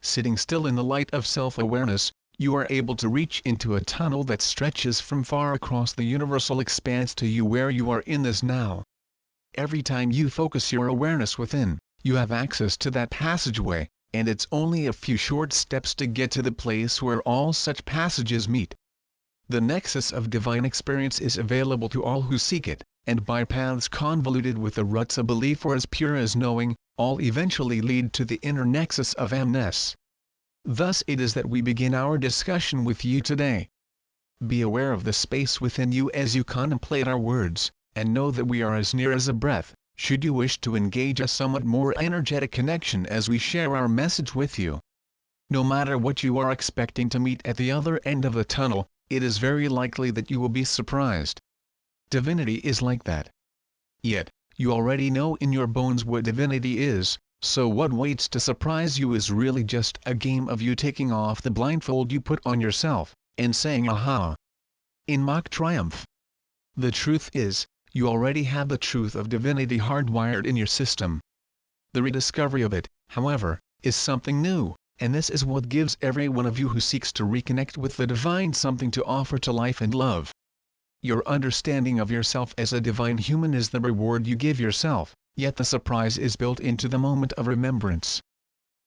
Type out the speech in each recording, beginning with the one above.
sitting still in the light of self-awareness, you are able to reach into a tunnel that stretches from far across the universal expanse to you where you are in this now. Every time you focus your awareness within, you have access to that passageway, and it's only a few short steps to get to the place where all such passages meet. The nexus of divine experience is available to all who seek it, and by paths convoluted with the ruts of belief or as pure as knowing, all eventually lead to the inner nexus of amness. Thus it is that we begin our discussion with you today. Be aware of the space within you as you contemplate our words, and know that we are as near as a breath, should you wish to engage a somewhat more energetic connection as we share our message with you. No matter what you are expecting to meet at the other end of the tunnel, it is very likely that you will be surprised. Divinity is like that. Yet, you already know in your bones what divinity is, so what waits to surprise you is really just a game of you taking off the blindfold you put on yourself, and saying aha! In mock triumph. The truth is, you already have the truth of divinity hardwired in your system. The rediscovery of it, however, is something new, and this is what gives every one of you who seeks to reconnect with the divine something to offer to life and love. Your understanding of yourself as a divine human is the reward you give yourself, yet the surprise is built into the moment of remembrance.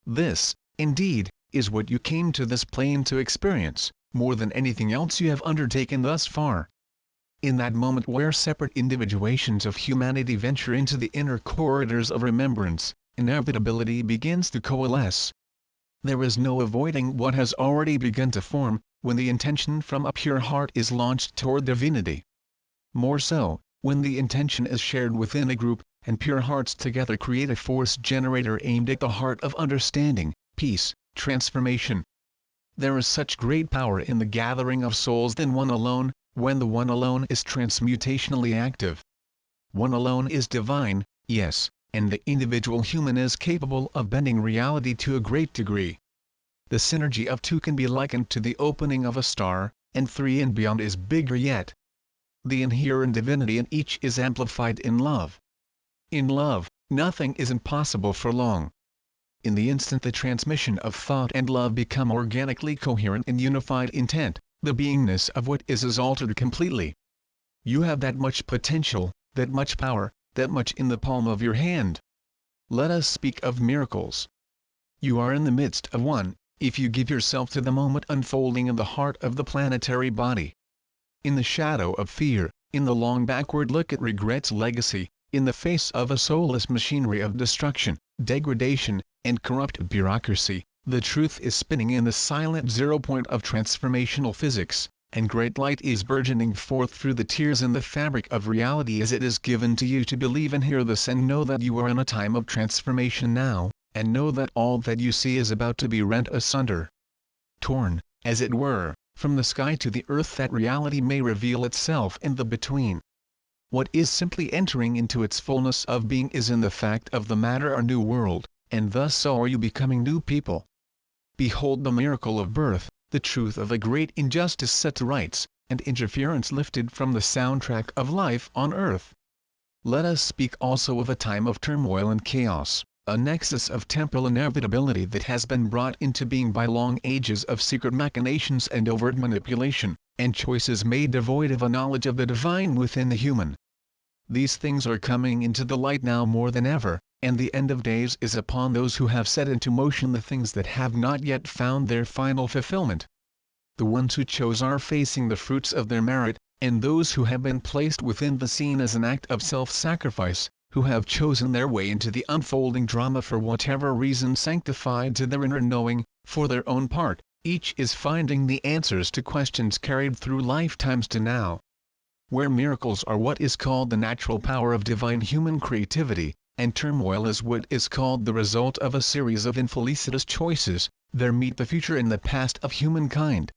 This, indeed, is what you came to this plane to experience, more than anything else you have undertaken thus far. In that moment where separate individuations of humanity venture into the inner corridors of remembrance, inevitability begins to coalesce. There is no avoiding what has already begun to form, when the intention from a pure heart is launched toward divinity. More so, when the intention is shared within a group, and pure hearts together create a force generator aimed at the heart of understanding, peace, transformation. There is such great power in the gathering of souls than one alone, when the one alone is transmutationally active. One alone is divine, yes, and the individual human is capable of bending reality to a great degree. The synergy of two can be likened to the opening of a star, and three and beyond is bigger yet. The inherent divinity in each is amplified in love. In love, nothing is impossible for long. In the instant the transmission of thought and love become organically coherent in unified intent, the beingness of what is altered completely. You have that much potential, that much power, that much in the palm of your hand. Let us speak of miracles. You are in the midst of one, if you give yourself to the moment unfolding in the heart of the planetary body. In the shadow of fear, in the long backward look at regret's legacy, in the face of a soulless machinery of destruction, degradation, and corrupt bureaucracy, the truth is spinning in the silent zero point of transformational physics, and great light is burgeoning forth through the tears in the fabric of reality as it is given to you to believe and hear this and know that you are in a time of transformation now, and know that all that you see is about to be rent asunder. Torn, as it were, from the sky to the earth that reality may reveal itself in the between. What is simply entering into its fullness of being is in the fact of the matter a new world, and thus so are you becoming new people. Behold the miracle of birth, the truth of a great injustice set to rights, and interference lifted from the soundtrack of life on earth. Let us speak also of a time of turmoil and chaos, a nexus of temporal inevitability that has been brought into being by long ages of secret machinations and overt manipulation, and choices made devoid of a knowledge of the divine within the human. These things are coming into the light now more than ever, and the end of days is upon those who have set into motion the things that have not yet found their final fulfillment. The ones who chose are facing the fruits of their merit, and those who have been placed within the scene as an act of self-sacrifice, who have chosen their way into the unfolding drama for whatever reason sanctified to their inner knowing, for their own part, each is finding the answers to questions carried through lifetimes to now. Where miracles are what is called the natural power of divine human creativity, and turmoil is what is called the result of a series of infelicitous choices, there meet the future and the past of humankind.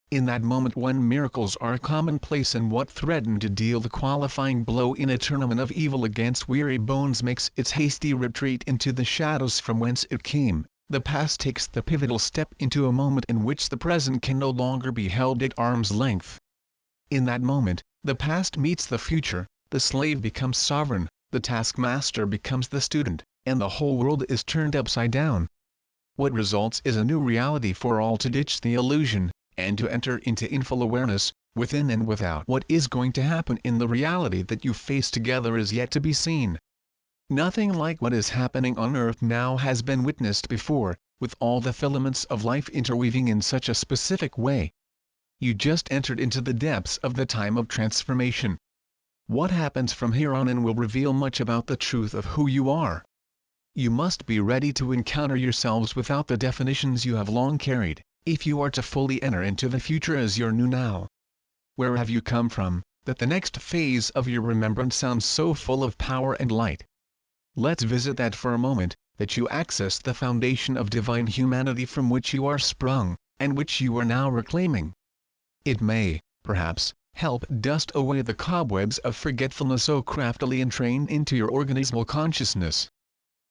In that moment when miracles are commonplace and what threatened to deal the qualifying blow in a tournament of evil against weary bones makes its hasty retreat into the shadows from whence it came, the past takes the pivotal step into a moment in which the present can no longer be held at arm's length. In that moment, the past meets the future, the slave becomes sovereign, the taskmaster becomes the student, and the whole world is turned upside down. What results is a new reality for all to ditch the illusion, and to enter into in full awareness, within and without. What is going to happen in the reality that you face together is yet to be seen. Nothing like what is happening on Earth now has been witnessed before, with all the filaments of life interweaving in such a specific way. You just entered into the depths of the time of transformation. What happens from here on in will reveal much about the truth of who you are. You must be ready to encounter yourselves without the definitions you have long carried, if you are to fully enter into the future as your new now. Where have you come from, that the next phase of your remembrance sounds so full of power and light? Let's visit that for a moment, that you access the foundation of divine humanity from which you are sprung, and which you are now reclaiming. It may, perhaps, help dust away the cobwebs of forgetfulness so craftily entrained into your organismal consciousness.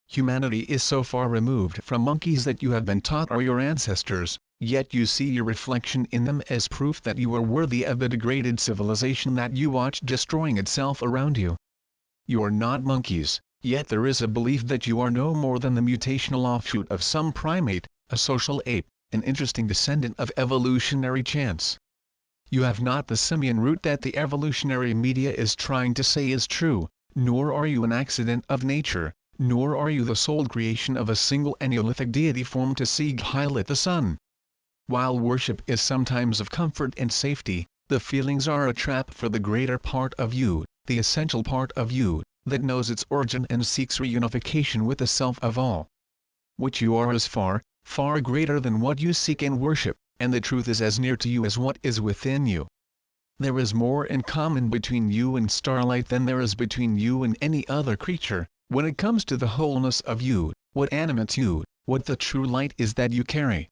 Humanity is so far removed from monkeys that you have been taught are your ancestors, yet you see your reflection in them as proof that you are worthy of the degraded civilization that you watch destroying itself around you. You are not monkeys, yet there is a belief that you are no more than the mutational offshoot of some primate, a social ape, an interesting descendant of evolutionary chance. You have not the simian root that the evolutionary media is trying to say is true, nor are you an accident of nature, nor are you the sole creation of a single Neolithic deity formed to seek highlight the sun. While worship is sometimes of comfort and safety, the feelings are a trap for the greater part of you, the essential part of you, that knows its origin and seeks reunification with the self of all. What you are is far, far greater than what you seek and worship, and the truth is as near to you as what is within you. There is more in common between you and starlight than there is between you and any other creature, when it comes to the wholeness of you, what animates you, what the true light is that you carry.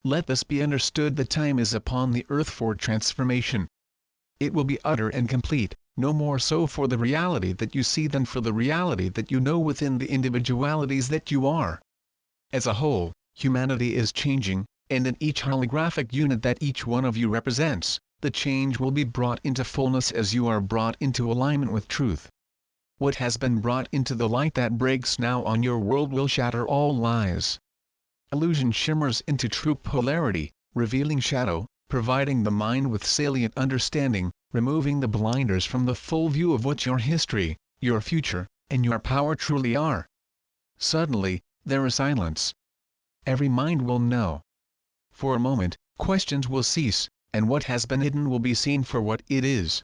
Let this be understood: the time is upon the earth for transformation. It will be utter and complete, no more so for the reality that you see than for the reality that you know within the individualities that you are. As a whole, humanity is changing, and in each holographic unit that each one of you represents, the change will be brought into fullness as you are brought into alignment with truth. What has been brought into the light that breaks now on your world will shatter all lies. Illusion shimmers into true polarity, revealing shadow, providing the mind with salient understanding, removing the blinders from the full view of what your history, your future, and your power truly are. Suddenly, there is silence. Every mind will know. For a moment, questions will cease, and what has been hidden will be seen for what it is.